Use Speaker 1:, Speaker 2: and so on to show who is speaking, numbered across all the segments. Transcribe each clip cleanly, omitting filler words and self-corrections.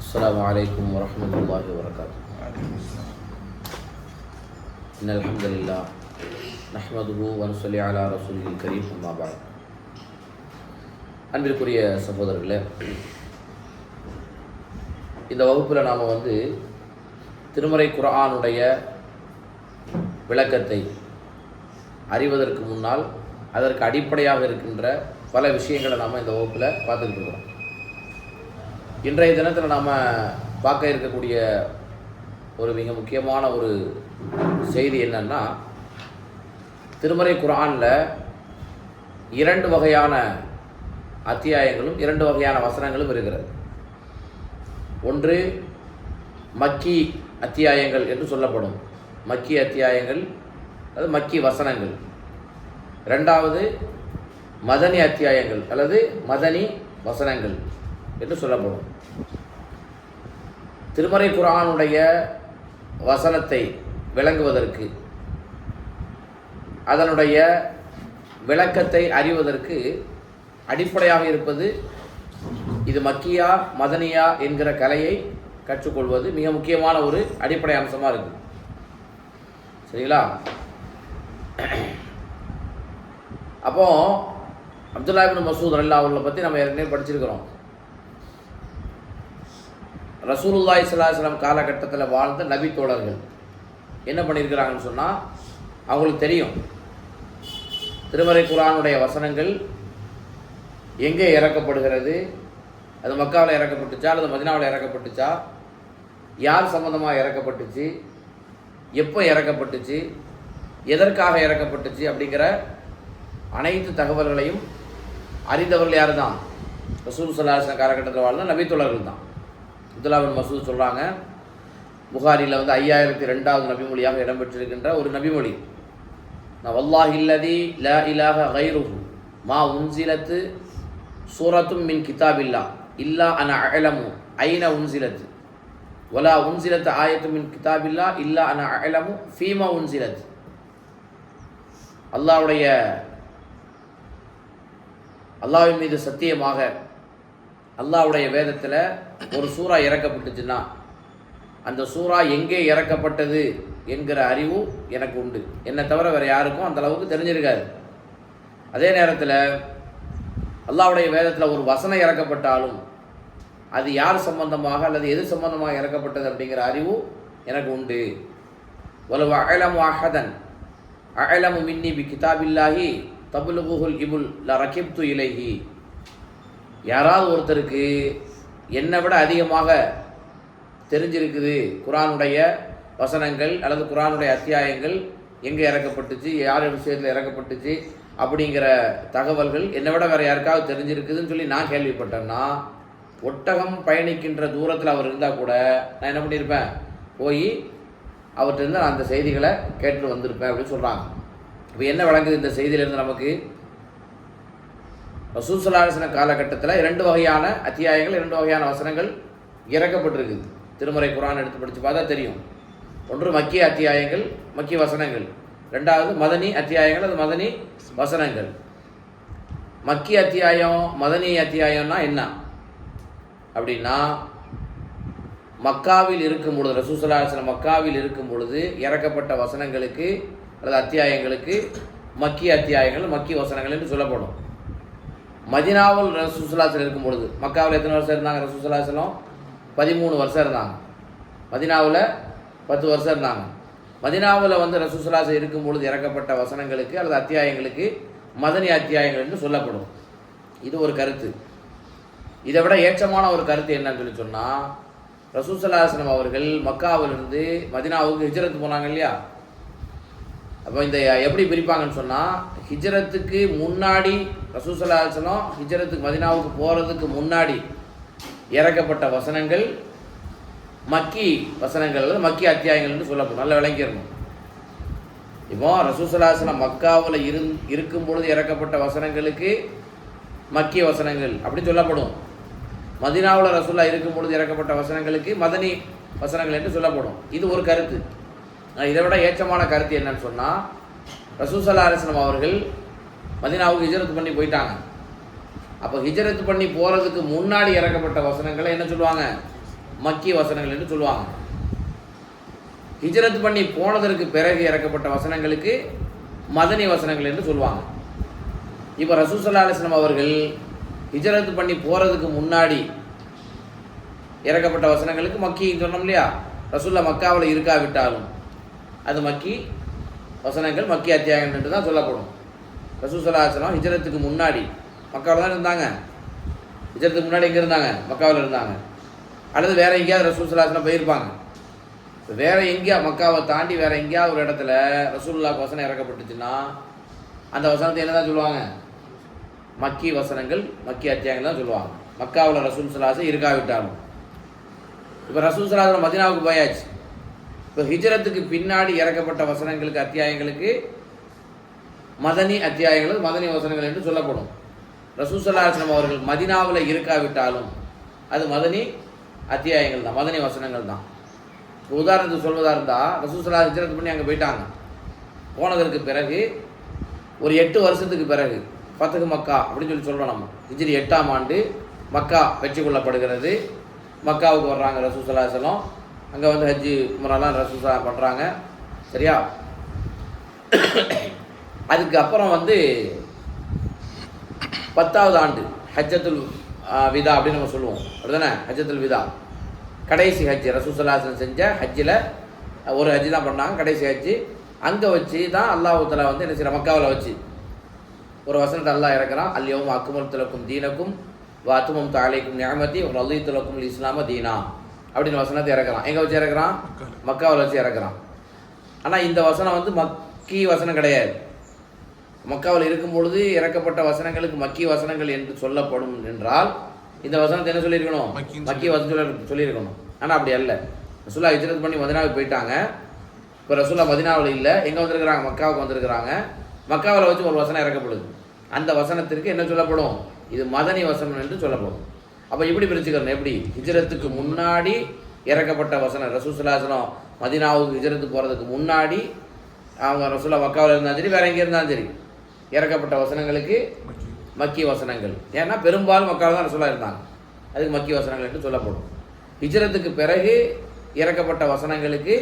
Speaker 1: السلام عليكم ورحمة الله وبركاته. إن الحمد لله نحمده ونصلي على رسوله الكريم أما بعد. அன்பிற்குரிய சகோதரர்களே, இந்த வகுப்பில் நாம் திருமறை குர்ஆனுடைய விளக்கத்தை அறிவதற்கு முன்னால் அதற்கு அடிப்படையாக இருக்கின்ற பல விஷயங்களை நாம் இந்த வகுப்பில் பார்த்துக்கிட்டு இருக்கிறோம். இன்றைய தினத்தில் நாம் பார்க்க இருக்கக்கூடிய ஒரு மிக முக்கியமான ஒரு செய்தி என்னன்னா, திருமறை குர்ஆனில் 2 வகையான அத்தியாயங்களும் 2 வகையான வசனங்களும் இருக்கிறது. ஒன்று மக்கி அத்தியாயங்கள் என்று சொல்லப்படும் மக்கி அத்தியாயங்கள், அல்லது மக்கி வசனங்கள். ரெண்டாவது மதனி அத்தியாயங்கள் அல்லது மதனி வசனங்கள் என்று சொல்லப்படும். திருமறை குர்ஆனுடைய வசனத்தை விளங்குவதற்கு, அதனுடைய விளக்கத்தை அறிவதற்கு அடிப்படையாக இருப்பது இது மக்கியா மதனியா என்கிற கலையை கற்றுக்கொள்வது மிக முக்கியமான ஒரு அடிப்படை அம்சமாக இருக்குது. சரிங்களா? அப்போ அப்துல்லா இப்னு மஸ்ஊத் ரலியல்லாஹு அன்ஹு பற்றி நம்ம ஏற்கனவே படிச்சிருக்கிறோம். ரசூலுல்லாஹி ஸல்லல்லாஹு அலைஹி வஸல்லம் காலகட்டத்தில் வாழ்ந்த நபி தோழர்கள் என்ன பண்ணியிருக்கிறாங்கன்னு சொன்னால், அவங்களுக்கு தெரியும் திருமறை குர்ஆனுடைய வசனங்கள் எங்கே இறக்கப்படுகிறது, அது மக்காவில் இறக்கப்பட்டுச்சா அல்லது மதீனாவில் இறக்கப்பட்டுச்சா, யார் சம்பந்தமாக இறக்கப்பட்டுச்சு, எப்போ இறக்கப்பட்டுச்சு, எதற்காக இறக்கப்பட்டுச்சு அப்படிங்கிற அனைத்து தகவல்களையும் அறிந்தவர்கள் யார் தான்? ரசூல் ஸல்லல்லாஹு அலைஹி வஸல்லம் காலகட்டத்தில் வாழ்ந்த நபி தோழர்கள் தான். அப்துல்லா இப்னு மஸ்ஊத் சொல்கிறாங்க, புகாரியில் 5002வது நபிமொழியாக இடம்பெற்றிருக்கின்ற ஒரு நபிமொழி, வல்லாஹி அல்லதி லா இலாஹ கைருஹு மா உன்சிலத்து சூரத்தும் மின் கிதாபில்லா இல்லா அன அஅலமு ஐன உன்சிலத்து வலா உன்சிலத்து ஆயத்து மின் கிதாபில்லா இல்லா அன அஅலமு ஃபீமா உன்சிலத். அல்லாஹ்வின் மீது சத்தியமாக, அல்லாஹ்வுடைய வேதத்தில் ஒரு சூறா இறக்கப்பட்டுச்சுன்னா அந்த சூறா எங்கே இறக்கப்பட்டது என்கிற அறிவு எனக்கு உண்டு. என்னை தவிர வேறு யாருக்கும் அந்த அளவுக்கு தெரிஞ்சிருக்காது. அதே நேரத்தில் அல்லாஹ்வுடைய வேதத்தில் ஒரு வசனம் இறக்கப்பட்டாலும் அது யார் சம்பந்தமாக அல்லது எது சம்பந்தமாக இறக்கப்பட்டது அப்படிங்கிற அறிவு எனக்கு உண்டு. வலவ அஅலமு அஹதன் அஅலமு மின்னி பி கிதாபில்லாஹி தப்லுகுல் இபுல் ல ரகிப்து இலைஹி. யாராவது ஒருத்தருக்கு என்னை விட அதிகமாக தெரிஞ்சிருக்குது குர்ஆனுடைய வசனங்கள் அல்லது குர்ஆனுடைய அத்தியாயங்கள் எங்கே இறக்கப்பட்டுச்சு, யார் விஷயத்தில் இறக்கப்பட்டுச்சு அப்படிங்கிற தகவல்கள் என்னை விட வேறு யாருக்காவது தெரிஞ்சிருக்குதுன்னு சொல்லி நான் கேள்விப்பட்டேன்னா, ஒட்டகம் பயணிக்கின்ற தூரத்தில் அவர் இருந்தால் கூட நான் என்ன பண்ணியிருப்பேன், போய் அவர்கிட்ட நான் அந்த செய்திகளை கேட்டுட்டு வந்திருப்பேன் அப்படின்னு சொல்கிறாங்க. இப்போ என்ன விளங்குது இந்த செய்தியிலேருந்து நமக்கு? ரசூல் ஸல்லல்லாஹு அலைஹி வஸல்லம் காலகட்டத்தில் 2 வகையான அத்தியாயங்கள் 2 வகையான வசனங்கள் இறக்கப்பட்டிருக்குது. திருமறை குர்ஆன் எடுத்து படித்து பார்த்தா தெரியும். ஒன்று மக்கிய அத்தியாயங்கள், மக்கிய வசனங்கள். ரெண்டாவது மதனி அத்தியாயங்கள், அது மதனி வசனங்கள். மக்கிய அத்தியாயம் மதனி அத்தியாயம்னா என்ன அப்படின்னா, மக்காவில் இருக்கும் பொழுது, ரசூல் ஸல்லல்லாஹு அலைஹி வஸல்லம் மக்காவில் இருக்கும் பொழுது இறக்கப்பட்ட வசனங்களுக்கு அல்லது அத்தியாயங்களுக்கு மக்கிய அத்தியாயங்கள் மக்கிய வசனங்கள் என்று சொல்லப்படும். மதீனாவில் ரசூல் ஸல்லல்லாஹு அலைஹி வஸல்லம் இருக்கும் பொழுது, மக்காவில் எத்தனை வருஷம் இருந்தாங்க ரசூல் ஸல்லல்லாஹு அலைஹி வஸல்லம்? 13 வருஷம் இருந்தாங்க. மதீனாவில் 10 வருஷம் இருந்தாங்க. மதீனாவில் ரசூல் ஸல்லல்லாஹு அலைஹி வஸல்லம் இருக்கும் பொழுது இறக்கப்பட்ட வசனங்களுக்கு அல்லது அத்தியாயங்களுக்கு மதனி அத்தியாயங்கள் என்று சொல்லப்படும். இது ஒரு கருத்து. இதை விட ஏற்றமான ஒரு கருத்து என்னன்னு சொல்லி சொன்னால், ரசூல் ஸல்லல்லாஹு அலைஹி வஸல்லம் அவர்கள் மக்காவிலிருந்து மதீனாவுக்கு ஹிஜ்ரத் போனாங்க இல்லையா? அப்போ இந்த எப்படி பிரிப்பாங்கன்னு சொன்னால், ஹிஜ்ரத்துக்கு முன்னாடி ரசூல் ஸல்லல்லாஹு அலைஹி வஸல்லம் ஹிஜ்ரத்துக்கு மதீனாவுக்கு போகிறதுக்கு முன்னாடி இறக்கப்பட்ட வசனங்கள் மக்கி வசனங்கள், மக்கி அத்தியாயங்கள் என்று சொல்லப்படும். நல்லா விளங்கிடணும். இப்போ ரசூல் ஸல்லல்லாஹு அலைஹி வஸல்லம் மக்காவில் இருக்கும் பொழுது இறக்கப்பட்ட வசனங்களுக்கு மக்கி வசனங்கள் அப்படி சொல்லப்படும். மதீனாவில் ரசூலுல்லாஹ் இருக்கும் பொழுது இறக்கப்பட்ட வசனங்களுக்கு மதனி வசனங்கள் என்று சொல்லப்படும். இது ஒரு கருத்து. இதை விட ஏற்றமான கருத்து என்னன்னு சொன்னால், ரசூல் ஸல்லல்லாஹு அலைஹி வஸல்லம் அவர்கள் மதீனாவுக்கு ஹிஜ்ரத் பண்ணி போயிட்டாங்க. அப்போ ஹிஜ்ரத் பண்ணி போகிறதுக்கு முன்னாடி இறக்கப்பட்ட வசனங்களை என்ன சொல்லுவாங்க? மக்கி வசனங்கள் என்று சொல்லுவாங்க. ஹிஜ்ரத் பண்ணி போனதற்கு பிறகு இறக்கப்பட்ட வசனங்களுக்கு மதனி வசனங்கள் என்று சொல்லுவாங்க. இப்போ ரசூல் ஸல்லல்லாஹு அலைஹி வஸல்லம் அவர்கள் ஹிஜ்ரத் பண்ணி போகிறதுக்கு முன்னாடி இறக்கப்பட்ட வசனங்களுக்கு மக்கின்னு சொன்னோம் இல்லையா. ரசூல்லா மக்காவில் இருக்காவிட்டாலும் அது மக்கி வசனங்கள், மக்கி அத்தியாயம் என்று தான் சொல்லப்படும். ரசூல் ஸல்லல்லாஹு அலைஹி வஸல்லம் ஹிஜ்ரத்துக்கு முன்னாடி மக்காவில் தான் இருந்தாங்க. ஹிஜ்ரத்துக்கு முன்னாடி எங்கே இருந்தாங்க? மக்காவில் இருந்தாங்க. அல்லது வேறு எங்கேயாவது ரசூல் ஸல்லல்லாஹு அலைஹி வஸல்லம் போயிருப்பாங்க. வேறு எங்கேயா மக்காவை தாண்டி வேறு எங்கேயாவது ஒரு இடத்துல ரசூலுல்லாஹ்க்கு வசனம் இறக்கப்பட்டுச்சுன்னா அந்த வசனத்தை என்ன தான் சொல்லுவாங்க? மக்கி வசனங்கள், மக்கி அத்தியாயங்கள் தான் சொல்லுவாங்க. மக்காவில் ரசூல் ஸல்லல்லாஹு அலைஹி வஸல்லம் இருக்காவிட்டாலும். இப்போ ரசூல் ஸல்லல்லாஹு அலைஹி வஸல்லம் மதீனாவுக்கு போயாச்சு. இப்போ ஹிஜ்ரத்துக்கு பின்னாடி இறக்கப்பட்ட வசனங்களுக்கு, அத்தியாயங்களுக்கு மதனி அத்தியாயங்கள், மதனி வசனங்கள் என்று சொல்லப்படும். ரசூல் ஸல்லல்லாஹு அலைஹி வஸல்லம் அவர்கள் மதீனாவில் இருக்காவிட்டாலும் அது மதனி அத்தியாயங்கள் தான், மதனி வசனங்கள் தான். உதாரணத்துக்கு சொல்வதாக இருந்தால் ரசூல் ஸல்லல்லாஹு அலைஹி வஸல்லம் ஹிஜ்ரத் பண்ணி அங்கே போயிட்டாங்க. போனதற்கு பிறகு ஒரு 8 வருஷத்துக்கு பிறகு ஃபத்ஹு மக்கா அப்படின்னு சொல்கிறோம் நம்ம. ஹிஜ்ரி 8ஆம் ஆண்டு மக்கா வெற்றி கொள்ளப்படுகிறது. மக்காவுக்கு வர்றாங்க ரசூல் ஸல்லல்லாஹு அலைஹி வஸல்லம். அங்கே வந்து ஹஜ்ஜி உம்ராலாம் ரசூல் ஸல்லல்லாஹு பண்ணுறாங்க. சரியா? அதுக்கப்புறம் வந்து 10வது ஆண்டு ஹஜ்ஜத்துல் விதா அப்படின்னு நம்ம சொல்லுவோம். அப்படிதானே? ஹஜ்ஜத்துல் விதா கடைசி ஹஜ்ஜு ரசூல் ஸல்லல்லாஹு அலைஹி வஸல்லம் செஞ்ச ஹஜ்ஜில் ஒரு ஹஜ்ஜி தான் பண்ணாங்க, கடைசி ஹஜ்ஜி. அங்கே வச்சு தான் அல்லாஹ் தஆலா வந்து என்ன செய்யற, மக்காவில் வச்சு ஒரு வசனத்தை அல்லாஹ் இறக்குறான். அல் யௌம அக்மல்து லக்கும் தீனக்கும் வ அத்மம்து அலைக்கும் நிஅமதி வ ரதீது லக்கும் அல் இஸ்லாம தீனா அப்படின்னு வசனத்தை இறக்குறான். எங்கே வச்சு இறக்குறான்? மக்காவில் வச்சு இறக்குறான். ஆனால் இந்த வசனம் வந்து மக்கி வசனம் கிடையாது. மக்காவில் இருக்கும் பொழுது இறக்கப்பட்ட வசனங்களுக்கு மக்கி வசனங்கள் என்று சொல்லப்படும் என்றால் இந்த வசனத்தை என்ன சொல்லியிருக்கணும்? மக்கி வசனம் சொல்லியிருக்கணும். ஆனால் அப்படி அல்ல. ரசூலுல்லாஹ் ஹிஜ்ரத் பண்ணி மதீனாவுக்கு போயிட்டாங்க. இப்போ ரசூலுல்லாஹ் மதீனாவில் இல்லை, எங்கே வந்திருக்கிறாங்க? மக்காவுக்கு வந்திருக்கிறாங்க. மக்காவில் வச்சு ஒரு வசனம் இறக்கப்படுது. அந்த வசனத்திற்கு என்ன சொல்லப்படும்? இது மதனி வசனம் என்று சொல்லப்படும். அப்போ இப்படி பிரிச்சுக்கிறோம். எப்படி? ஹிஜ்ரத்துக்கு முன்னாடி இறக்கப்பட்ட வசனம், ரசூல் ஸல்லல்லாஹு அலைஹி வஸல்லம் மதீனாவுக்கு ஹிஜ்ரத்து போகிறதுக்கு முன்னாடி அவங்க ரசூலுல்லாஹ் மக்காவில் இருந்தாலும் சரி, வேறு எங்கே இருந்தாலும் சரி, இறக்கப்பட்ட வசனங்களுக்கு மக்கி வசனங்கள். ஏன்னா பெரும்பாலும் மக்காவில் தான் ரசூலுல்லாஹ் இருந்தாங்க, அதுக்கு மக்கி வசனங்கள் என்று சொல்லப்படும். ஹிஜ்ரத்துக்கு பிறகு இறக்கப்பட்ட வசனங்களுக்கு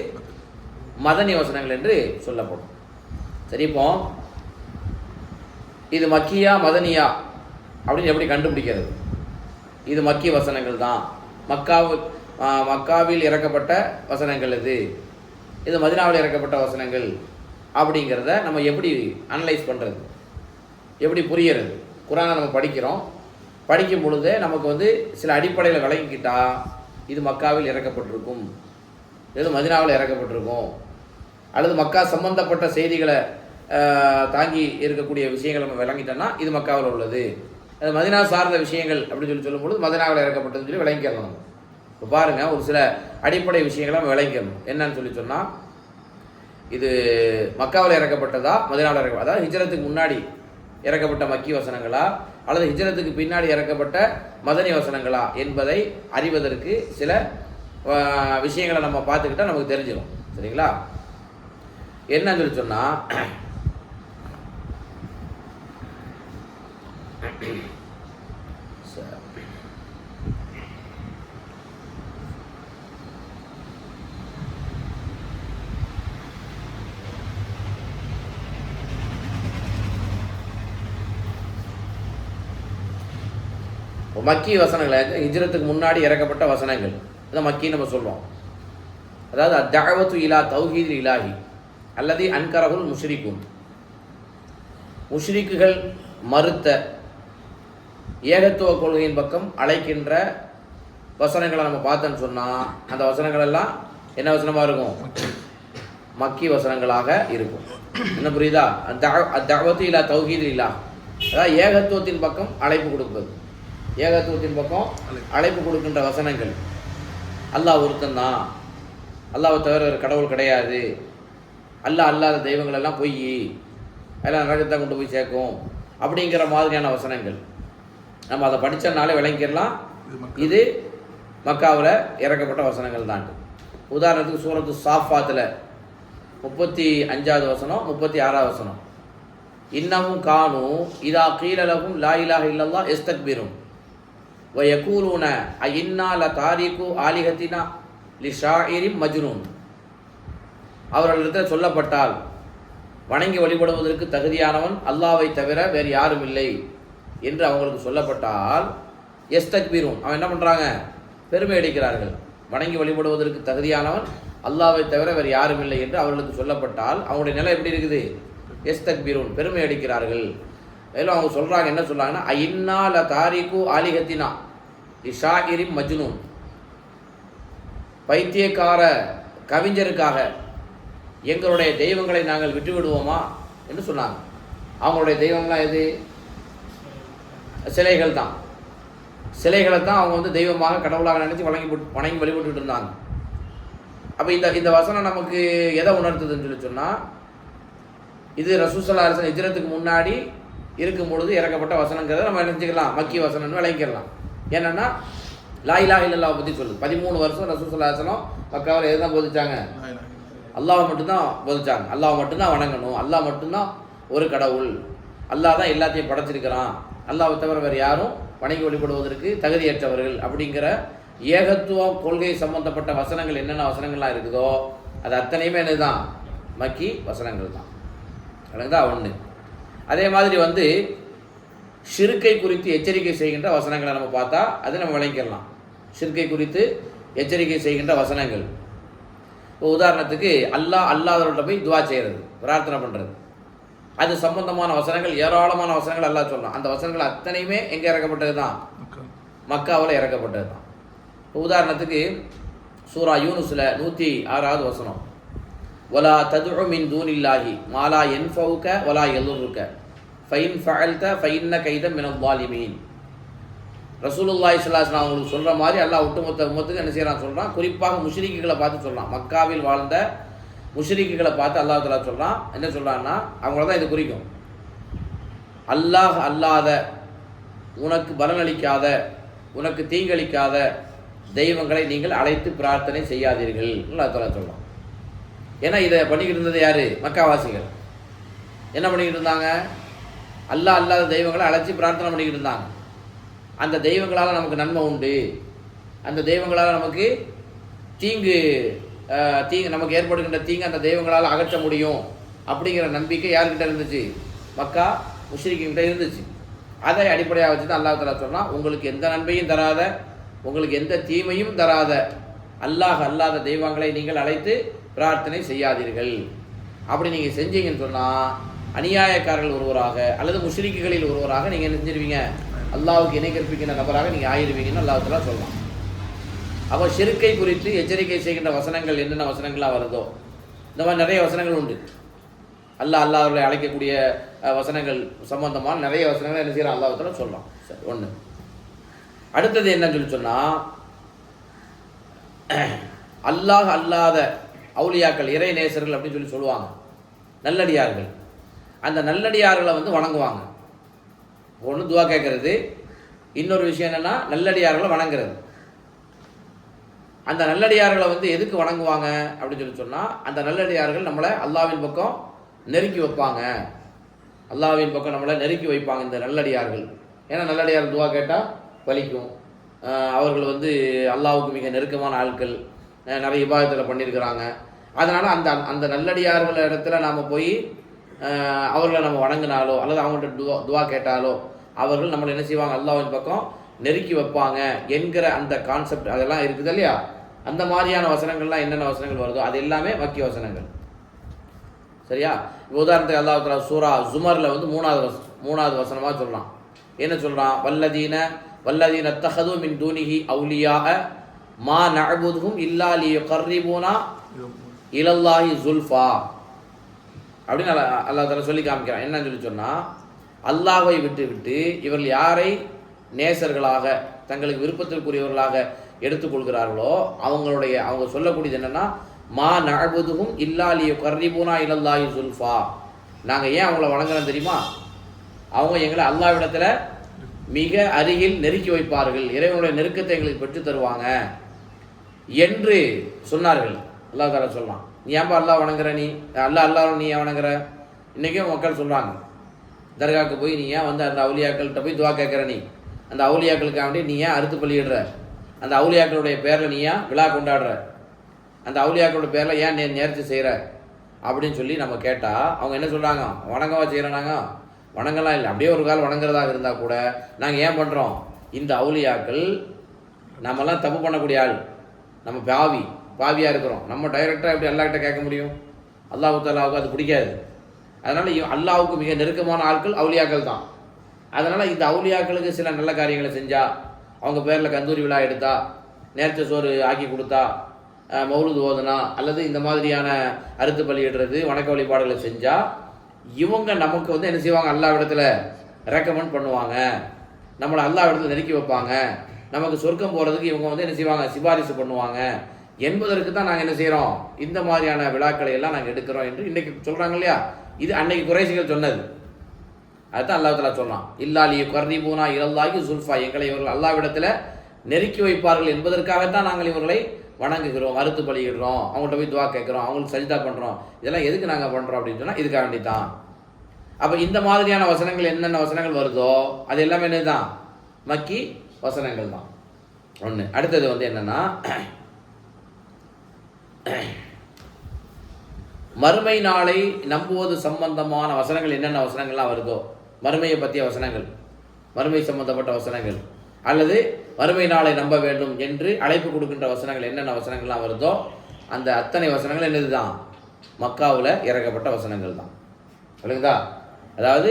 Speaker 1: மதனி வசனங்கள் என்று சொல்லப்படும். சரி, இப்போ இது மக்கியா மதனியா அப்படின்னு எப்படி கண்டுபிடிக்கிறது? இது மக்கி வசனங்கள் தான், மக்காவில் இறக்கப்பட்ட வசனங்கள் இது மதீனாவில் இறக்கப்பட்ட வசனங்கள் அப்படிங்கிறத நம்ம எப்படி அனலைஸ் பண்ணுறது, எப்படி புரியறது? குர்ஆனை நம்ம படிக்கிறோம், படிக்கும் பொழுதே நமக்கு வந்து சில அடிப்படையில் விளங்கிக்கிட்டா இது மக்காவில் இறக்கப்பட்டிருக்கும், இது மதீனாவில் இறக்கப்பட்டிருக்கும், அல்லது மக்கா சம்பந்தப்பட்ட செய்திகளை தாங்கி இருக்கக்கூடிய விஷயங்கள் நம்ம விளங்கிட்டோம்னா இது மக்காவில் உள்ளது. அது மதீனா சார்ந்த விஷயங்கள் அப்படின்னு சொல்லும்பொழுது மதீனாவில் இறக்கப்பட்டதுன்னு சொல்லி விளங்கிக்கிறோம். இப்போ பாருங்கள், ஒரு சில அடிப்படை விஷயங்களை நம்ம விளங்கிக்கணும். என்னன்னு சொன்னால், இது மக்காவில் இறக்கப்பட்டதா மதீனாவில் இறக்கப்பட்ட, அதாவது ஹிஜ்ரத்துக்கு முன்னாடி இறக்கப்பட்ட மக்கி வசனங்களா அல்லது ஹிஜ்ரத்துக்கு பின்னாடி இறக்கப்பட்ட மதனி வசனங்களா என்பதை அறிவதற்கு சில விஷயங்களை நம்ம பார்த்துக்கிட்டால் நமக்கு தெரிஞ்சிடும். சரிங்களா? என்னன்னு சொல்லி சொன்னால், மக்கி வசனங்கள் ஹிஜ்ரத்துக்கு முன்னாடி இறக்கப்பட்ட வசனங்கள் இதை மக்கி நம்ம சொல்லுவோம். அதாவது அத்தஅவத்து இலா தௌஹீதில் இலாஹி அல்லது அன்கரஹுல் முஷ்ரிக்குன், முஷ்ரிக்குகள் மறுத்த ஏகத்துவ கொள்கையின் பக்கம் அழைக்கின்ற வசனங்களை நம்ம பார்த்தோன்னு சொன்னால் அந்த வசனங்கள் எல்லாம் என்ன வசனமாக இருக்கும்? மக்கி வசனங்களாக இருக்கும். என்ன புரியுதா? அத்தஅவத்து இலா தௌஹீதில் இலாஹ், அதாவது ஏகத்துவத்தின் பக்கம் அழைப்பு கொடுப்பது, ஏகத்துவத்தின் பக்கம் அழைப்பு கொடுக்கின்ற வசனங்கள். அல்லாஹ் ஒருத்தன் தான், அல்லாஹ்வை தவிர ஒரு கடவுள் கிடையாது, அல்லாஹ் அல்லாத தெய்வங்கள் எல்லாம் பொய், அதெல்லாம் நரகத்தை கொண்டு போய் சேர்க்கும் அப்படிங்கிற மாதிரியான வசனங்கள் நம்ம அதை படித்தனாலே விளங்கிடலாம் இது மக்காவில் இறக்கப்பட்ட வசனங்கள் தான். உதாரணத்துக்கு சூரத்து சாஃபாத்தில் 35வது வசனம் 36வது வசனம், இன்னமும் காணும் இதா கீழலகும் லா இலாஹ இல்லல்லாஹ் இஸ்தக்பிரும் வயகூலூன அஇன்னா லதாரிகு ஆலிஹத்தினா லிஷாயிரின் மஜ்னூன். அவர்களிடத்தில் சொல்லப்பட்டால் வணங்கி வழிபடுவதற்கு தகுதியானவன் அல்லாவை தவிர வேறு யாரும் இல்லை என்று அவங்களுக்கு சொல்லப்பட்டால் எஸ்தக்பீரூன், அவன் என்ன பண்ணுறாங்க, பெருமை அடிக்கிறார்கள். வணங்கி வழிபடுவதற்கு தகுதியானவன் அல்லாவை தவிர வேறு யாரும் இல்லை என்று அவர்களுக்கு சொல்லப்பட்டால் அவங்களுடைய நிலை எப்படி இருக்குது? எஸ்தக்பீரூன், பெருமை அடிக்கிறார்கள். மேலும் அவங்க சொல்கிறாங்க, என்ன சொல்கிறாங்கன்னா, அஇன்னா லதாரிகு ஆலிஹத்தினா லிஷாயிரின் மஜ்னூன், பைத்தியக்கார கவிஞருக்காக எங்களுடைய தெய்வங்களை நாங்கள் விட்டு விடுவோமா என்று சொன்னாங்க. அவங்களுடைய தெய்வங்களாம் எது? சிலைகள் தான். சிலைகளை தான் அவங்க வந்து தெய்வமாக கடவுளாக நினச்சி வணங்கி வழிபட்டுக்கிட்டு இருந்தாங்க. அப்போ இந்த வசனம் நமக்கு எதை உணர்த்துதுன்னு சொல்லி சொன்னால், இது ரசூல் ஸல்லல்லாஹு அலைஹி வஸல்லம் ஹிஜ்ரத்துக்கு முன்னாடி இருக்கும் பொழுது இறக்கப்பட்ட வசனங்கிறத நம்ம நினச்சிக்கலாம், மக்கி வசனம்னு விளங்கிக்கலாம். என்னென்னா லா இலாஹ இல்லல்லாஹ் பற்றி சொல்லுது. 13 வருஷம் ரசூல் ஸல்லல்லாஹு அலைஹி வஸல்லம் மக்காவில் எது தான் போதிச்சாங்க? அல்லாஹ் மட்டும்தான் போதிச்சாங்க. அல்லாஹ் மட்டும்தான் வணங்கணும், அல்லாஹ் மட்டும்தான் ஒரு கடவுள், அல்லாஹ் தான் எல்லாத்தையும் படைச்சிருக்கிறான், அல்லாஹ்வை தவிர வேறு யாரும் வணங்கி வழிபடுவதற்கு தகுதியற்றவர்கள் அப்படிங்கிற ஏகத்துவம் கொள்கை சம்பந்தப்பட்ட வசனங்கள் என்னென்ன வசனங்கள்லாம் இருக்குதோ அது அத்தனையுமே என்னதுதான்? மக்கி வசனங்கள் தான். அதுதான் ஒன்று. அதே மாதிரி வந்து ஷிர்கை குறித்து எச்சரிக்கை செய்கின்ற வசனங்களை நம்ம பார்த்தா அது நம்ம விளங்கிக்கலாம். ஷிர்கை குறித்து எச்சரிக்கை செய்கின்ற வசனங்கள், இப்போ உதாரணத்துக்கு அல்லாதவர்கிட்ட போய் துவா செய்கிறது, பிரார்த்தனை பண்ணுறது, அது சம்பந்தமான வசனங்கள் ஏராளமான வசனங்கள் அல்லாஹ் சொல்லலாம். அந்த வசனங்கள் அத்தனையுமே எங்கே இறக்கப்பட்டது தான்? மக்காவில் இறக்கப்பட்டது தான். உதாரணத்துக்கு சூரா யூனுஸ்ல 106வது வசனம், வலா ததுஉ மின் தூனில்லாஹி மாலா யன்ஃபவுக வலா யதுர்ருக ஃபைன் ஃபஅல்த ஃபைன்னக இத மினல் ஸாலிமீன். ரசூலுல்லாஹி ஸல்லல்லாஹு அலைஹி வஸல்லம் அவங்களுக்கு சொல்கிற மாதிரி அல்லாஹ் ஒட்டுமொத்த உம்மத்துக்கு என்ன செய்யறான் சொல்கிறான். குறிப்பாக முஷ்ரிக்குகளை பார்த்து சொல்லலாம். மக்காவில் வாழ்ந்த முஷ்ரிக்குகளை பார்த்து அல்லாஹ் தஆலா சொல்கிறான். என்ன சொல்கிறான்னா, அவங்கள தான் இது குறிக்கும். அல்லாஹ் அல்லாத, உனக்கு பலனளிக்காத, உனக்கு தீங்களிக்காத தெய்வங்களை நீங்கள் அழைத்து பிரார்த்தனை செய்யாதீர்கள் அல்லாஹ் தஆலா சொல்லலாம். ஏன்னா இதை பண்ணிக்கிட்டு இருந்தது யார்? மக்காவாசிகள். என்ன பண்ணிக்கிட்டு இருந்தாங்க? அல்லாஹ் அல்லாத தெய்வங்களை அழைச்சி பிரார்த்தனை பண்ணிக்கிட்டு இருந்தாங்க. அந்த தெய்வங்களால் நமக்கு நன்மை உண்டு, அந்த தெய்வங்களால் நமக்கு தீங்கு நமக்கு ஏற்படுகின்ற தீங்கு அந்த தெய்வங்களால் அகற்ற முடியும் அப்படிங்கிற நம்பிக்கை யார்கிட்ட இருந்துச்சு? மக்கா முஷ்ரிக்கிட்ட இருந்துச்சு. அதை அடிப்படையாக வச்சு தான் அல்லாஹ் தஆலா சொன்னால், உங்களுக்கு எந்த நன்மையும் தராத, உங்களுக்கு எந்த தீமையும் தராத அல்லாஹ் அல்லாத தெய்வங்களை நீங்கள் அழைத்து பிரார்த்தனை செய்யாதீர்கள். அப்படி நீங்கள் செஞ்சீங்கன்னு சொன்னால் அநியாயக்காரர்கள் ஒருவராக அல்லது முஷ்ரிக்குகளில் ஒருவராக நீங்கள் என்ன செஞ்சிருவீங்க? அல்லாஹ்வுக்கு இணை கற்பிக்கின்ற நபராக நீங்கள் ஆயிருவீங்கன்னு அல்லாஹ் தஆலா சொல்லலாம். அப்போ ஷிர்கை குறித்து எச்சரிக்கை செய்கின்ற வசனங்கள் என்னென்ன வசனங்களாக வருதோ இந்த மாதிரி நிறைய வசனங்கள் உண்டு. அல்லாஹ்வை அழைக்கக்கூடிய வசனங்கள் சம்பந்தமான நிறைய வசனங்கள் என்ன செய்யலாம் அல்லாஹ் தஆலா சொல்லலாம். சரி, ஒன்று. அடுத்தது என்னன்னு சொல்லி சொன்னால், அல்லாஹ் அல்லாத அவுலியாக்கள், இறை நேசர்கள் அப்படின்னு சொல்லி சொல்லுவாங்க, நல்லடியார்கள். அந்த நல்லடியார்களை வந்து வணங்குவாங்க. ஒன்று துவா கேட்கறது, இன்னொரு விஷயம் என்னென்னா நல்லடியார்களை வணங்குறது. அந்த நல்லடியார்களை வந்து எதுக்கு வணங்குவாங்க அப்படின்னு சொல்லி சொன்னால், அந்த நல்லடியார்கள் நம்மளை அல்லாஹ்வின் பக்கம் நெருக்கி வைப்பாங்க, அல்லாஹ்வின் பக்கம் நம்மளை நெருக்கி வைப்பாங்க இந்த நல்லடியார்கள். ஏன்னா நல்லடியார்கள் துவா கேட்டால் பலிக்கும். அவர்கள் வந்து அல்லாஹ்வுக்கு மிக நெருக்கமான ஆட்கள், நிறைய இபாதத்தில் பண்ணியிருக்கிறாங்க. அதனால் அந்த அந்த நல்லடியார்கள் இடத்துல நாம் போய் அவர்களை நம்ம வணங்கினாலோ அல்லது அவங்கள்ட்ட துவா கேட்டாலோ அவர்கள் நம்மளை என்ன செய்வாங்க? அல்லாஹ்வின் பக்கம் நெருக்கி வைப்பாங்க என்கிற அந்த கான்செப்ட் அதெல்லாம் இருக்குது இல்லையா? அந்த மாதிரியான வசனங்கள்லாம் என்னென்ன வசனங்கள் வருதோ அது எல்லாமே மக்கிய வசனங்கள். சரியா? உதாரணத்துக்கு அல்லாஹ் தஆலா சூரா ஜுமரில் வந்து மூணாவது வசனமாக சொல்லலாம். என்ன சொல்கிறான்? வல்லதீன தஹது மின் தூனிஹி அவுலியா மா நஅபுதுஹும் இல்லா லியுகர்ரிபூனா இலல்லாஹி ஸுல்ஃபா அப்படின்னு அல்லாஹ் தஆலா சொல்லி காமிக்கிறான். என்னன்னு சொல்லி சொன்னால், அல்லாஹ்வை விட்டு இவர்கள் யாரை நேசர்களாக தங்களுக்கு விருப்பத்திற்குரியவர்களாக எடுத்துக்கொள்கிறார்களோ அவங்க சொல்லக்கூடியது என்னென்னா, மா நஅபுதுஹும் இல்லா லியுகர்ரிபூனா இலல்லாஹி ஸுல்ஃபா. நாங்கள் ஏன் அவங்கள வணங்குறோம் தெரியுமா? அவங்க எங்களை அல்லாஹ்விடத்தில் மிக அருகில் நெருக்கி வைப்பார்கள், இறைவனுடைய நெருக்கத்தை எங்களுக்கு பெற்று தருவாங்க என்று சொன்னார்கள். அல்லாஹ் தஆலா சொல்லலாம், நீ ஏன்பா அல்லாஹ் வணங்குற? நீ அல்லாஹ் நீ ஏன் வணங்குற? இன்றைக்கும் மக்கள் சொல்கிறாங்க, தர்காவுக்கு போய் நீ ஏன் வந்து அந்த அவுலியாக்கள்கிட்ட போய் துவா கேட்குற? நீ அந்த அவுலியாக்களுக்காக வேண்டி நீ ஏன் அறுத்து பலியிடுற? அந்த அவுலியாக்களுடைய பேரில் நீ ஏன் விழா கொண்டாடுற? அந்த அவுலியாக்களோட பேரில் ஏன் நேர்ச்சி செய்கிற அப்படின்னு சொல்லி நம்ம கேட்டால் அவங்க என்ன சொல்கிறாங்க? வணங்கவா செய்கிறோம், வணங்கலாம் இல்லை, அப்படியே ஒரு காலம் வணங்குறதாக இருந்தால் கூட நாங்கள் ஏன் பண்ணுறோம்? இந்த அவுலியாக்கள் நம்மலாம் தப்பு பண்ணக்கூடிய ஆள், நம்ம பாவியாக இருக்கிறோம். நம்ம டைரெக்டாக எப்படி அல்லாஹ்கிட்ட கேட்க முடியும்? அல்லாஹ் தாலாவுக்கு அது பிடிக்காது. அதனால் அல்லாஹ்வுக்கு மிக நெருக்கமான ஆட்கள் அவுலியாக்கள் தான். அதனால் இந்த அவுலியாக்களுக்கு சில நல்ல காரியங்களை செஞ்சால், அவங்க பேரில் கந்தூரி விழா எடுத்தா, நேர்ச்ச சோறு ஆக்கி கொடுத்தா, மௌலுது ஓதுனா, அல்லது இந்த மாதிரியான அறுத்து பலியிடுறது, வணக்க வழிபாடுகளை செஞ்சால் இவங்க நமக்கு வந்து என்ன செய்வாங்க? அல்லாஹ்விடத்தில் ரெக்கமெண்ட் பண்ணுவாங்க, நம்மளை அல்லாஹ்விடத்தில் நெருக்கி வைப்பாங்க, நமக்கு சொர்க்கம் போகிறதுக்கு இவங்க வந்து என்ன செய்வாங்க? சிபாரிசு பண்ணுவாங்க என்பதற்கு தான் நாங்கள் என்ன செய்கிறோம்? இந்த மாதிரியான விழாக்களை எல்லாம் நாங்கள் எடுக்கிறோம் என்று இன்றைக்கி சொல்கிறாங்க இல்லையா? இது அன்னைக்கு குறைசிகள் சொன்னது. அதுதான் அல்லாஹ் தஆலா சொன்னான், இல்லாலி கர்ரிபூனா இலல்லாஹி சுல்ஃபா, எங்களை இவர்கள் அல்லாஹ்விடத்தில் நெருக்கி வைப்பார்கள் என்பதற்காகத்தான் நாங்கள் இவர்களை வணங்குகிறோம், அறுத்து பலியிடுறோம், அவங்கள்ட்ட போய் துவா கேட்குறோம், அவங்களுக்கு சஜிதா பண்ணுறோம். இதெல்லாம் எதுக்கு நாங்கள் பண்ணுறோம் அப்படின்னு சொன்னால் இதுக்காக வேண்டி தான். அப்போ இந்த மாதிரியான வசனங்கள் என்னென்ன வசனங்கள் வருதோ அது எல்லாமே என்ன தான்? மக்கி வசனங்கள் தான். ஒன்று. அடுத்தது வந்து என்னென்னா, மறுமை நாளை நம்புவது சம்பந்தமான வசனங்கள் என்னென்ன வசனங்கள்லாம் வருதோ, மறுமையை பற்றிய வசனங்கள், மறுமை சம்பந்தப்பட்ட வசனங்கள், அல்லது மறுமை நாளை நம்ப வேண்டும் என்று அழைப்பு கொடுக்கின்ற வசனங்கள் என்னென்ன வசனங்கள்லாம் வருதோ அந்த அத்தனை வசனங்கள் என்னது தான்? மக்காவில் இறக்கப்பட்ட வசனங்கள் தான். சொல்லுங்கதா? அதாவது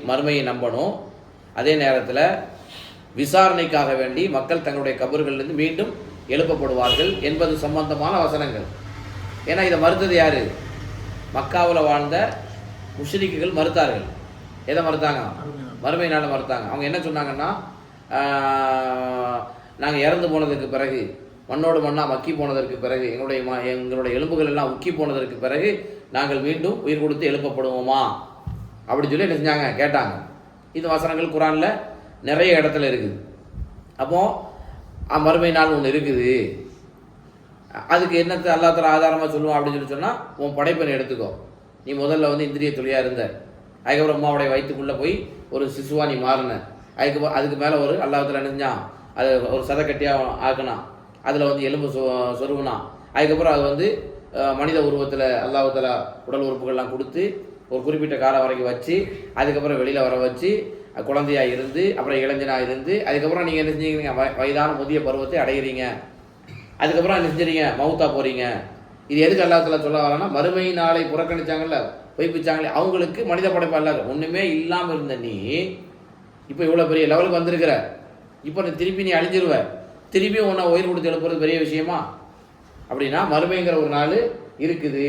Speaker 1: மறுமையை நம்பணும், அதே நேரத்தில் விசாரணைக்காக வேண்டி மக்கள் தங்களுடைய கபர்களிலிருந்து மீண்டும் எழுப்பப்படுவார்கள் என்பது சம்பந்தமான வசனங்கள். ஏன்னா இதை மறுத்தது யார்? மக்காவில் வாழ்ந்த முஷ்ரிக்குகள் மறுத்தார்கள். எதை மறுத்தாங்க? மறுமை நாளை மறுத்தாங்க. அவங்க என்ன சொன்னாங்கன்னா, நாங்கள் இறந்து போனதுக்கு பிறகு, மண்ணோடு மண்ணாக மக்கி போனதற்கு பிறகு, எங்களுடைய எலும்புகள் எல்லாம் உக்கி போனதற்கு பிறகு நாங்கள் மீண்டும் உயிர் கொடுத்து எழுப்பப்படுவோமா அப்படின்னு சொல்லி என்ன செஞ்சாங்க? கேட்டாங்க. இந்த வசனங்கள் குரானில் நிறைய இடத்துல இருக்குது. அப்போது மறுமை நாள் ஒன்று இருக்குது, அதுக்கு என்னத்தை அல்லாஹ் தஆலா ஆதாரமாக சொல்லுவோம் அப்படின்னு சொன்னால், உன் படைப்பனை எடுத்துக்கோ. நீ முதல்ல வந்து இந்திரிய தொழிலாக இருந்த, அதுக்கப்புறம் அம்மாவுடைய வயிற்றுக்குள்ளே போய் ஒரு சிசுவா நீ மாறின, அதுக்கு மேலே ஒரு அல்லாஹ் தஆலா நினைஞ்சான், அது ஒரு சதைக்கட்டியாக ஆக்கினான், அதில் வந்து எலும்பு சொருவினான், அதுக்கப்புறம் அது வந்து மனித உருவத்தில் அல்லாஹ் தஆலா உடல் உறுப்புகள்லாம் கொடுத்து ஒரு குறிப்பிட்ட காலம் வரைக்கும் வச்சு, அதுக்கப்புறம் வெளியில் வர வச்சு குழந்தையாக இருந்து, அப்புறம் இளைஞனாக இருந்து, அதுக்கப்புறம் நீங்கள் என்ன செஞ்சீங்க? வயதான முதிய பருவத்தை அடைகிறீங்க, அதுக்கப்புறம் என்ன செஞ்சீங்க? மவுத்தா போகிறீங்க. இது எதுக்கு அல்லாஹ் தஆலா சொல்ல வரான்னா, மறுமை நாளை புறக்கணிச்சாங்கல்ல, பொய்ப்பிச்சாங்களே, அவங்களுக்கு மனித படைப்பு அல்லாது ஒன்றுமே இல்லாமல் இருந்த நீ இப்போ இவ்வளோ பெரிய லெவலுக்கு வந்திருக்கிற, இப்போ நீ திருப்பி அழிஞ்சிருவ, திருப்பி உன்னை உயிர் கொடுத்து எழுப்புறது பெரிய விஷயமா? அப்படின்னா மறுமைங்கிற ஒரு நாள் இருக்குது,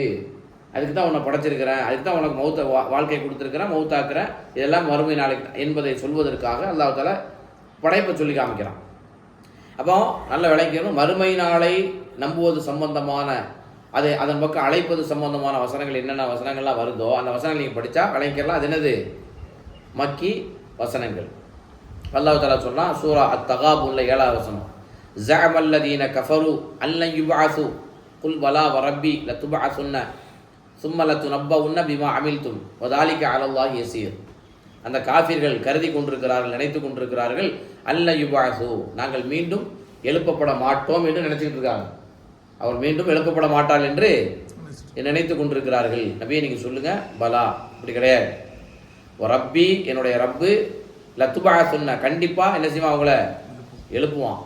Speaker 1: அதுக்கு தான் உன்னை படைச்சிருக்கிறேன், அதுக்கு தான் உனக்கு வாழ்க்கையை கொடுத்துருக்கிறேன், மௌத்தாக்குறேன், இதெல்லாம் மறுமை நாளைக்கு என்பதை சொல்வதற்காக அல்லாஹ் தஆலா படைப்பை சொல்லி காமிக்கிறான். அப்போ நல்ல விளக்கணும், மறுமை நாளை நம்புவது சம்பந்தமான, அதன் பக்கம் அழைப்பது சம்பந்தமான வசனங்கள் என்னென்ன வசனங்கள்லாம் வருதோ அந்த வசனங்கள் நீங்கள் படித்தா விளங்கிக்கலாம். அது என்னது? மக்கி வசனங்கள். அல்லாஹ் தஆலா சொன்னால் சூரா அத்-தகாபுன்ல 7வது வசனம், ஸஅமல்லதீன கஃபரு அல்லன் யுபஅஸு குல் பலா வரப்பி லதுபஅஸுன்ன சும்ம லதுனப்பவுன்ன பிமா அமில்தும் வதாலிக அலல்லாஹி யஸீர். அந்த காஃபிர்கள் கருதி கொண்டிருக்கிறார்கள், நினைத்து கொண்டிருக்கிறார்கள், அல்ல யுபஅஸு, நாங்கள் மீண்டும் எழுப்பப்பட மாட்டோம் என்று நினைச்சிட்டு இருக்காங்க. அவர் மீண்டும் எழுப்பப்பட மாட்டார் என்று நினைத்து கொண்டிருக்கிறார்கள். நபியை நீங்கள் சொல்லுங்கள், பலா, இப்படி கிடையாது. ரப்பி, என்னுடைய ரப்பு, லத்துபஅஸுன்ன, கண்டிப்பாக என்ன செய்வான்? அவங்கள எழுப்புவான்,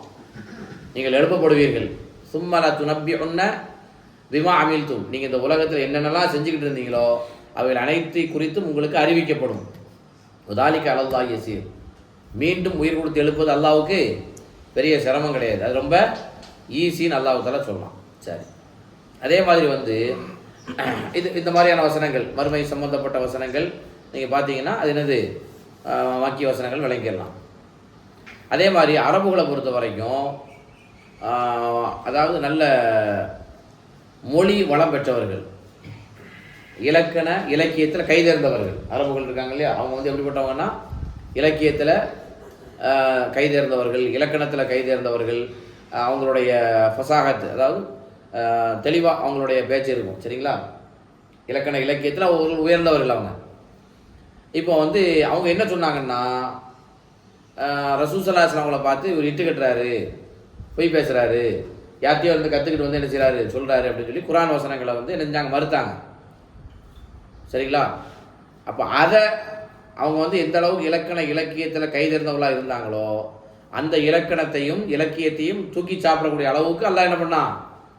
Speaker 1: நீங்கள் எழுப்பப்படுவீர்கள். சும்ம லதுனப்பிஉன்ன பிமா அமில்தும், நீங்கள் இந்த உலகத்தில் என்னென்னலாம் செஞ்சுக்கிட்டு இருந்தீங்களோ அவைகள் அனைத்தை குறித்தும் உங்களுக்கு அறிவிக்கப்படும். வதாலிக அலல்லாஹி யஸீர், மீண்டும் உயிர் கொடுத்து எழுப்பது அல்லாஹ்வுக்கு பெரிய சிரமம் கிடையாது, அது ரொம்ப ஈஸின்னு அல்லாஹ் தஆலா சொல்லலாம். சரி, அதே மாதிரி வந்து இந்த மாதிரியான வசனங்கள், மறுமை சம்பந்தப்பட்ட வசனங்கள் நீங்கள் பார்த்தீங்கன்னா அது என்னது? வாக்கிய வசனங்கள் விளங்கிடலாம். அதே மாதிரி அரபுகளை பொறுத்த வரைக்கும் அதாவது நல்ல மொழி வளம் பெற்றவர்கள், இலக்கியத்தில் கைதேர்ந்தவர்கள் அரபுகள் இருக்காங்க இல்லையா, அவங்க வந்து எப்படிப்பட்டவங்கன்னா இலக்கியத்தில் கைதேர்ந்தவர்கள், இலக்கணத்தில் கைதேர்ந்தவர்கள், அவங்களுடைய ஃபசாகத், அதாவது தெளிவாக அவங்களுடைய பேச்சு இருக்கும். சரிங்களா? இலக்கியத்தில் ஒரு உயர்ந்தவர்கள் அவங்க. இப்போ வந்து அவங்க என்ன சொன்னாங்கன்னா, ரசூசல்லாஸ்லாம் அவங்கள பார்த்து இவர் இட்டு கட்டுறாரு, பொய் பேசுகிறாரு, யார்த்தையோ வந்து கற்றுக்கிட்டு வந்து என்ன செய்கிறாரு சொல்கிறாரு அப்படின்னு சொல்லி குர்ஆன் வசனங்களை வந்து என்ன செஞ்சாங்க, மறுத்தாங்க. சரிங்களா? அப்போ அதை அவங்க வந்து எந்த அளவுக்கு இலக்கியத்தில் கைதேர்ந்தவர்களாக இருந்தாங்களோ அந்த இலக்கணத்தையும் இலக்கியத்தையும் தூக்கி சாப்பிடக்கூடிய அளவுக்கு அல்லாஹ் என்ன பண்ணான்,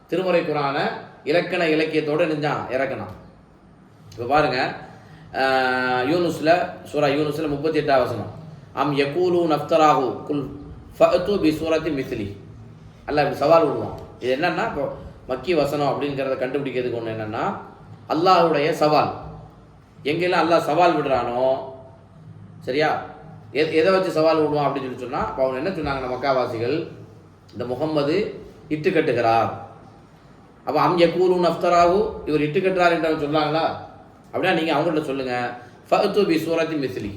Speaker 1: திருமறை குர்ஆனை இலக்கண இலக்கியத்தோடு நெஞ்சான் இறக்கணும். இப்போ பாருங்க, யூனுஸில் சூரா யூனுஸில் 38 வசனம், அம் யகூலு நஃப்தராஹு குல் ஃபஅத்து பி சூரத்தி மிஸ்லி. அல்லாஹ் இப்படி சவால் விடுவான். இது என்னன்னா, இப்போ மக்கி வசனம் அப்படிங்கிறத கண்டுபிடிக்கிறதுக்கு ஒன்று என்னென்னா அல்லாஹுடைய சவால். எங்கெல்லாம் அல்லாஹ் சவால் விடுறானோ, சரியா, எதை வச்சு சவால் விடுவான் அப்படின்னு சொல்லி சொன்னால், இப்போ அவங்க என்ன சொன்னாங்க மக்காவாசிகள், இந்த முகம்மது இட்டு கட்டுகிறார். அப்போ அம் யகூலு நஃப்தராஹு, இவர் இட்டு கட்டுறார் என்று சொன்னாங்களா? அப்படின்னா நீங்கள் அவங்கள்ட்ட சொல்லுங்கள், ஃபஅத்து பி சூரத்தி மிஸ்லி.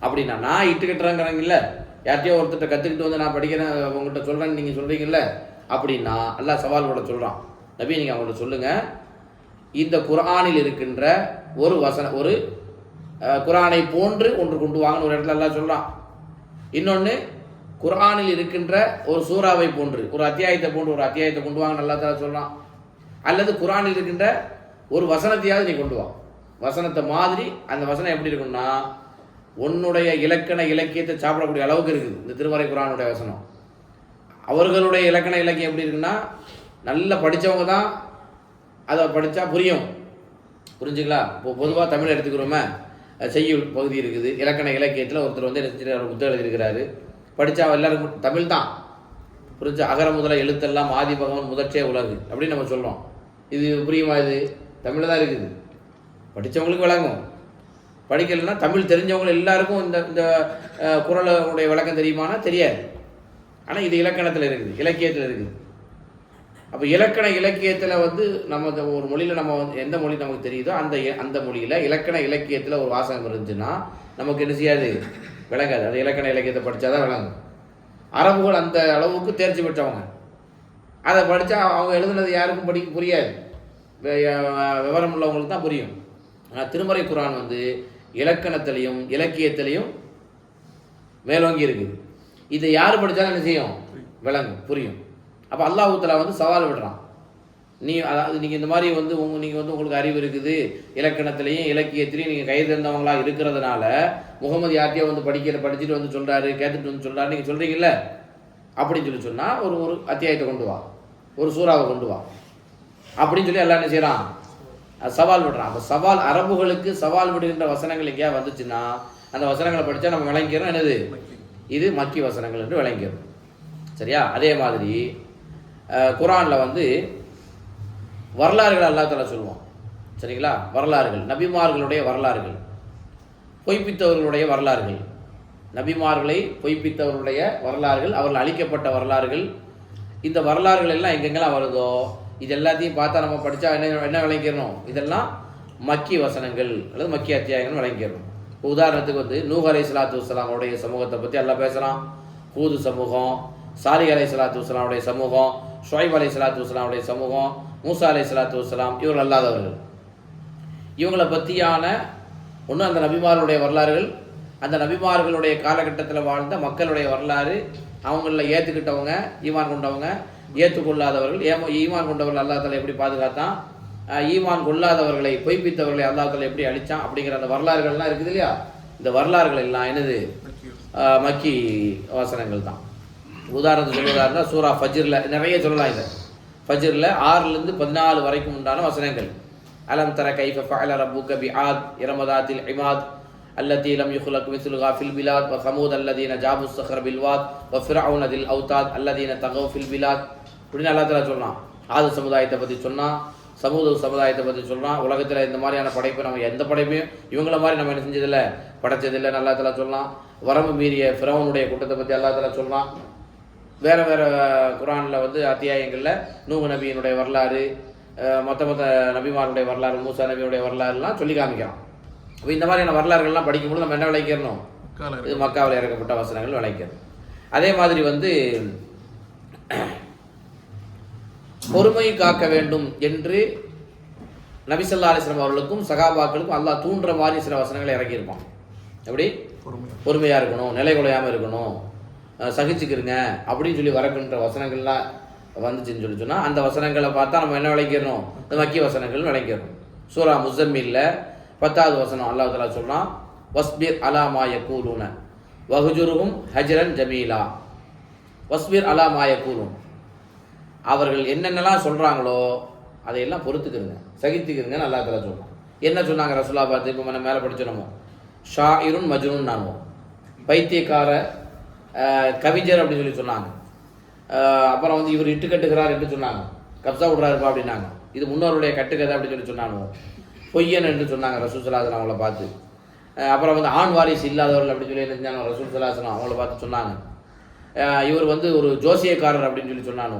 Speaker 1: அப்படின்னா நான் இட்டு கட்டுறேங்கிறாங்கல்ல, யார்ட்டையோ ஒருத்தர் கற்றுக்கிட்டு வந்து நான் படிக்கிறேன் உங்கள்கிட்ட சொல்கிறேன்னு நீங்கள் சொல்கிறீங்கல்ல, அப்படின்னா அல்லாஹ் சவால் விட சொல்கிறான். நபி நீங்கள் அவங்கள்ட்ட சொல்லுங்கள், இந்த குர்ஆனில் இருக்கின்ற ஒரு ஒரு குர்ஆனை போன்று ஒன்று கொண்டு வாங்கன்னு ஒரு இடத்துல அல்லாஹ் சொல்கிறான். இன்னொன்று, குர்ஆனில் இருக்கின்ற ஒரு சூறாவை போன்று ஒரு அத்தியாயத்தை போன்று ஒரு அத்தியாயத்தை கொண்டு வாங்கன்னு அல்லாஹ் தஆலா சொல்கிறான். அல்லது குர்ஆனில் இருக்கின்ற ஒரு வசனத்தையாவது நீ கொண்டு வா. வசனத்தை மாதிரி அந்த வசனம் எப்படி இருக்குன்னா, உன்னுடைய இலக்கண இலக்கியத்தை சாப்பிடக்கூடிய அளவுக்கு இருக்குது இந்த திருமறை குர்ஆனுடைய வசனம். அவர்களுடைய இலக்கண இலக்கியம் எப்படி இருக்குன்னா, நல்லா படித்தவங்க தான் அதை படித்தா புரியும். புரிஞ்சுங்களா? இப்போ பொதுவாக தமிழ் எடுத்துக்கிறோமே, செய்யுள் பகுதி இருக்குது, இலக்கண இலக்கியத்தில் ஒருத்தர் வந்து என்ன புத்தகம் எழுதியிருக்கிறாரு, படித்தா எல்லாருக்கும் தமிழ் தான் புரிஞ்சு, அகர முதல எழுத்தெல்லாம் ஆதி பகவன் முதற்றே உலகு அப்படின்னு நம்ம சொல்கிறோம். இது புரியுமா? இது தமிழ் தான் இருக்குது, படித்தவங்களுக்கு விளங்கும். படிக்கலைன்னா தமிழ் தெரிஞ்சவங்க எல்லாருக்கும் இந்த இந்த குறளுடைய விளக்கம் தெரியுமானா தெரியாது. ஆனால் இது இலக்கணத்தில் இருக்குது, இலக்கியத்தில் இருக்குது. அப்போ இலக்கண இலக்கியத்தில் வந்து நம்ம ஒரு மொழியில் நம்ம வந்து எந்த மொழி நமக்கு தெரியுதோ அந்த மொழியில் இலக்கண இலக்கியத்தில் ஒரு வாசகம் இருந்துச்சுன்னா நமக்கு என்ன செய்யாது, விளங்காது. அது இலக்கண இலக்கியத்தை படித்தா தான் விளங்கும். அரபுகள் அந்த அளவுக்கு தேர்ச்சி பெற்றவங்க, அதை படித்தா அவங்க எழுதுனது யாருக்கும் புரியாது, விவரம் உள்ளவங்களுக்கு தான் புரியும். ஆனால் திருமறை குர்ஆன் வந்து இலக்கணத்திலையும் இலக்கியத்திலையும் மேலோங்கி இருக்குது. இதை யார் படித்தாலும் என்ன செய்யும், விளங்கும், புரியும். அப்போ அல்லாஹ் தஆலா வந்து சவால் விடுறான். அதாவது நீங்கள் இந்த மாதிரி வந்து நீங்கள் வந்து உங்களுக்கு அறிவு இருக்குது, இலக்கணத்திலையும் இலக்கியத்திலையும் நீங்கள் கை தேர்ந்தவங்களாக இருக்கிறதுனால முகமது யார்ட்டையோ வந்து படிச்சுட்டு வந்து சொல்கிறாரு, கேட்டுட்டு வந்து சொல்கிறாரு நீங்கள் சொல்கிறீங்கல்ல, அப்படின்னு சொல்லி சொன்னால் ஒரு அத்தியாயத்தை கொண்டு வா, ஒரு சூறாவை கொண்டு வா அப்படின்னு சொல்லி எல்லாம் என்ன செய்கிறான், சவால் விடுறான். அப்போ சவால், அரபுகளுக்கு சவால் விடுகின்ற வசனங்கள் எங்கேயா வந்துச்சுன்னா அந்த வசனங்களை படித்தா நம்ம விளங்கிறோம் என்னது, இது மக்கி வசனங்கள் என்று விளங்கிறோம். சரியா? அதே மாதிரி குர்ஆனில் வந்து வரலாறுகள் அல்லாஹ் தஆலா சொல்லுவான். சரிங்களா? வரலாறுகள், நபிமார்களுடைய வரலாறுகள், பொய்ப்பித்தவர்களுடைய வரலாறுகள், நபிமார்களை பொய்ப்பித்தவர்களுடைய வரலாறுகள், அவர்கள் அழிக்கப்பட்ட வரலாறுகள், இந்த வரலாறுகள் எல்லாம் எங்கெங்கெல்லாம் வருதோ இது எல்லாத்தையும் பார்த்தா நம்ம படித்தா என்ன விளங்கிடணும், இதெல்லாம் மக்கி வசனங்கள் அல்லது மக்கி அத்தியாயங்கள் விளங்கிடணும். உதாரணத்துக்கு வந்து நூஹ் அலைஹிஸ்ஸலாத்து வஸ்ஸலாமுடைய சமூகத்தை பற்றி எல்லாம் பேசுகிறான். ஹூது சமூகம், சாலிஹ் அலைஹிஸ்ஸலாத்து வஸ்ஸலாமுடைய சமூகம், ஷுஐப் அலைஹிஸ்ஸலாத்து வஸ்ஸலாமுடைய சமூகம், மூசா அலைஹிஸ்ஸலாத்து வஸ்ஸலாம், இவர்கள் அல்லாதவர்கள். இவங்களை பற்றியான ஒன்று அந்த நபிமார்களுடைய வரலாறுகள், அந்த நபிமார்களுடைய காலகட்டத்தில் வாழ்ந்த மக்களுடைய வரலாறு, அவங்களில் ஏற்றுக்கிட்டவங்க, ஈமான் கொண்டவங்க, ஏற்றுக்கொள்ளாதவர்கள், ஈமான் கொண்டவர்கள் அல்லாஹ் தஆலா எப்படி பாதுகாத்தான், ஈமான் கொள்ளாதவர்களை பொய்ப்பித்தவர்களை அல்லாஹ் தஆலா எப்படி அழித்தான் அப்படிங்கிற அந்த வரலாறுகள்லாம் இருக்குது இல்லையா. இந்த வரலாறுகள் எல்லாம் என்னது, மக்கி வசனங்கள் தான். உதாரணத்துக்கு சொல்வதாக சூரா ஃபஜ்ரில் நிறைய சொல்லலாம். இதை ஃபஜ்ரில் 6லேருந்து 14 வரைக்கும் உண்டான வசனங்கள். அலம் தர கைஃப ஃபஅல ரப்புக பிஆத் இரமதாத்தில் இமாத் அல்லதி லம் யுக்லக் மிஸ்லுஹா ஃபில் பிலாத் வ ஸமூத் அல்லதீன ஜாபு ஸஹ்ர பில் வாத் வ ஃபிர்அவுன தில் அவுதாத் அல்லதீன தகவ் ஃபில் பிலாத் இப்படின்னு அல்லாஹ் தஆலா சொல்றான். ஆது சமுதாயத்தை பற்றி சொன்னான், சமூக சமுதாயத்தை பற்றி சொல்கிறான். உலகத்தில் இந்த மாதிரியான படைப்பை நம்ம எந்த படைப்பையும் இவங்கள மாதிரி நம்ம என்ன செஞ்சதில்லை, படைச்சதில்லை அல்லாஹ் தஆலா சொல்லலாம். வரம்பு மீறிய ஃபிரௌனுடைய கூட்டத்தை பற்றி அல்லாஹ் தஆலா சொல்லலாம். வேறு வேறு குர்ஆனில் வந்து அத்தியாயங்களில் நூஹ் நபியினுடைய வரலாறு, மற்ற நபிமாருடைய வரலாறு, மூசா நபியுடைய வரலாறுலாம் சொல்லி காமிக்கிறான். இப்போ இந்த மாதிரியான வரலாறுகள்லாம் படிக்கும்போது நம்ம என்ன விளைக்கிறணும், இது மக்காவில் இறக்கப்பட்ட வசனங்கள் விளைக்கிறது. அதே மாதிரி வந்து பொறுமை காக்க வேண்டும் என்று நபி ஸல்லல்லாஹு அலைஹி வஸல்லம் அவர்களுக்கும் சகாபாக்களுக்கும் அல்லாஹ் தூண்டுற மாதிரி சில வசனங்களை இறக்கியிருப்பான். எப்படி பொறுமையாக இருக்கணும், நிலை குலையாமல் இருக்கணும், சகிச்சுக்கிறங்க அப்படின்னு சொல்லி வரக்குன்ற வசனங்கள்லாம் வந்துச்சுன்னு சொல்லி சொன்னால் அந்த வசனங்களை பார்த்தா நம்ம என்ன விளங்கிடணும், இந்த மக்கிய வசனங்கள் விளங்கிடணும். சூரா முஸம்மில்ல 10வது வசனம் அல்லாஹ் தஆலா சொல்றான், வஸ்பிர் அலா மா யகூலுன வஹ்ஜுருஹும் ஹஜ்ரன் ஜமீலா. வஸ்பிர் அலா மா யகூலுன், அவர்கள் என்னென்னலாம் சொல்கிறாங்களோ அதையெல்லாம் பொறுத்துக்கிறங்க, சகித்துக்கிறங்கன்னு அல்லாஹ் தஆலா சொல்கிறான். என்ன சொன்னாங்க ரசூலா பார்த்து? இப்போ நம்ம மேலே படிச்சோமோ, ஷாஇருன் மஜ்னூன் நானுவோம், பைத்தியக்கார கவிஞர் அப்படின்னு சொல்லி சொன்னாங்க. அப்புறம் வந்து இவர் இட்டு கட்டுகிறார் என்று சொன்னாங்க, கப்சா விடுறாருப்பா அப்படின்னாங்க. இது முன்னோருடைய கட்டுக்கதை அப்படின்னு சொல்லி சொன்னாங்க. பொய்யன் என்று சொன்னாங்க ரசூல் ஸல்லல்லாஹு அலைஹி அவங்கள பார்த்து. அப்புறம் வந்து ஆண் வாரிசு இல்லாதவர்கள் அப்படின்னு சொல்லி என்ன செஞ்சாங்க ரசூல் ஸல்லல்லாஹு அலைஹி அவங்கள பார்த்து சொன்னாங்க. இவர் வந்து ஒரு ஜோசியக்காரர் அப்படின்னு சொல்லி சொன்னானோ,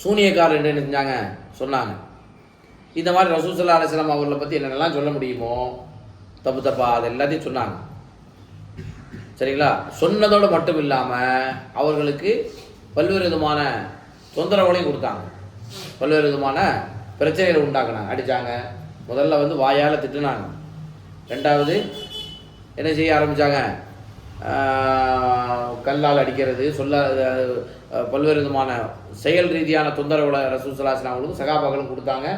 Speaker 1: சூனியக்காரர் என்று என்ன செஞ்சாங்க சொன்னாங்க. இந்த மாதிரி ரசூல் ஸல்லல்லாஹு அலைஹி வஸல்லம் அவர்களை பற்றி என்னென்னலாம் சொல்ல முடியுமோ தப்பு தப்பா அது எல்லாத்தையும் சொன்னாங்க. சரிங்களா? சொன்னதோடு மட்டும் இல்லாமல் அவர்களுக்கு பல்வேறு விதமான தொந்தரவுகளையும் கொடுத்தாங்க, பல்வேறு விதமான பிரச்சனைகளை உண்டாக்குனாங்க. அடித்தாங்க, முதல்ல வந்து வாயால் திட்டுனாங்க, ரெண்டாவது என்ன செய்ய ஆரம்பித்தாங்க, கல்லால் அடிக்கிறது, பல்வேறு விதமான செயல் ரீதியான தொந்தரவுகளை ரசூல் ஸல்லல்லாஹு அலைஹி வஸல்லம் சகாபாக்களும் கொடுத்தாங்க.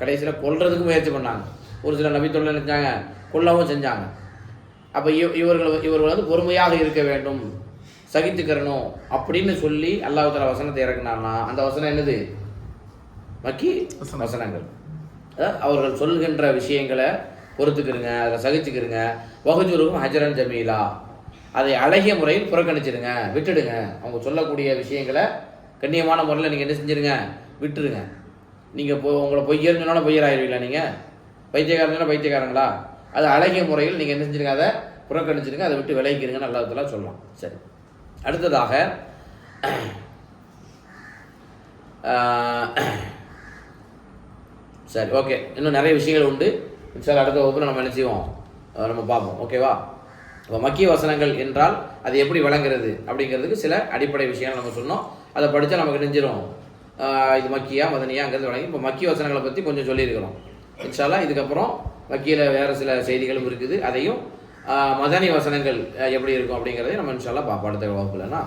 Speaker 1: கடைசியில் கொல்றதுக்கு முயற்சி பண்ணாங்க. ஒரு சில நபித்தோழர்கள் நினைச்சாங்க, கொல்லவும் செஞ்சாங்க. அப்போ இவர்கள் வந்து பொறுமையாக இருக்க வேண்டும், சகித்துக்கிறணும் அப்படின்னு சொல்லி அல்லாஹ் தஆலா வசனத்தை இறக்குனான்னா அந்த வசனம் என்னது? மக்கி வசனங்கள். அவர்கள் சொல்கின்ற விஷயங்களை பொறுத்துக்கிறங்க, அதை சகிச்சுக்கிறங்க. வஹ்ஜுருஹும் ஹஜ்ரன் ஜமீலா, அதை அழகிய முறையில் புறக்கணிச்சிடுங்க, விட்டுடுங்க. அவங்க சொல்லக்கூடிய விஷயங்களை கண்ணியமான முறையில் நீங்கள் என்ன செஞ்சுருங்க, விட்டுருங்க. நீங்கள் உங்களை பொய்யர்னு சொன்னாலும் பொய்யராயிருவீங்களா? நீங்கள் பைத்தியக்காரங்கன்னா பைத்தியக்காரங்களா? அது அழகிய முறையில் நீங்கள் என்ன செஞ்சுருங்க, அதை புறக்கணிச்சிடுங்க, அதை விட்டு விலகிக்கிறீங்கன்னு அல்லாஹ் தஆலா சொல்லலாம். சரி, அடுத்ததாக சரி ஓகே, இன்னும் நிறைய விஷயங்கள் உண்டு. இன்ஷால்லா அடுத்த வகுப்பில் நம்ம என்ன செய்வோம், நம்ம பார்ப்போம். ஓகேவா? இப்போ மக்கிய வசனங்கள் என்றால் அது எப்படி விளங்குறது அப்படிங்கிறதுக்கு சில அடிப்படை விஷயங்கள் நம்ம சொன்னோம். அதை படித்தா நமக்கு நெஞ்சிடும் இது மக்கியா மதனியாங்கிறது விளங்கி. இப்போ மக்கிய வசனங்களை பற்றி கொஞ்சம் சொல்லியிருக்கிறோம். இன்ஷால்லா இதுக்கப்புறம் மக்கியில் வேறு சில செய்திகளும் இருக்குது, அதையும் மதனி வசனங்கள் எப்படி இருக்கும் அப்படிங்கிறதையும் நம்ம இன்ஷால்லா பார்ப்போம் அடுத்த வகுப்புலனா.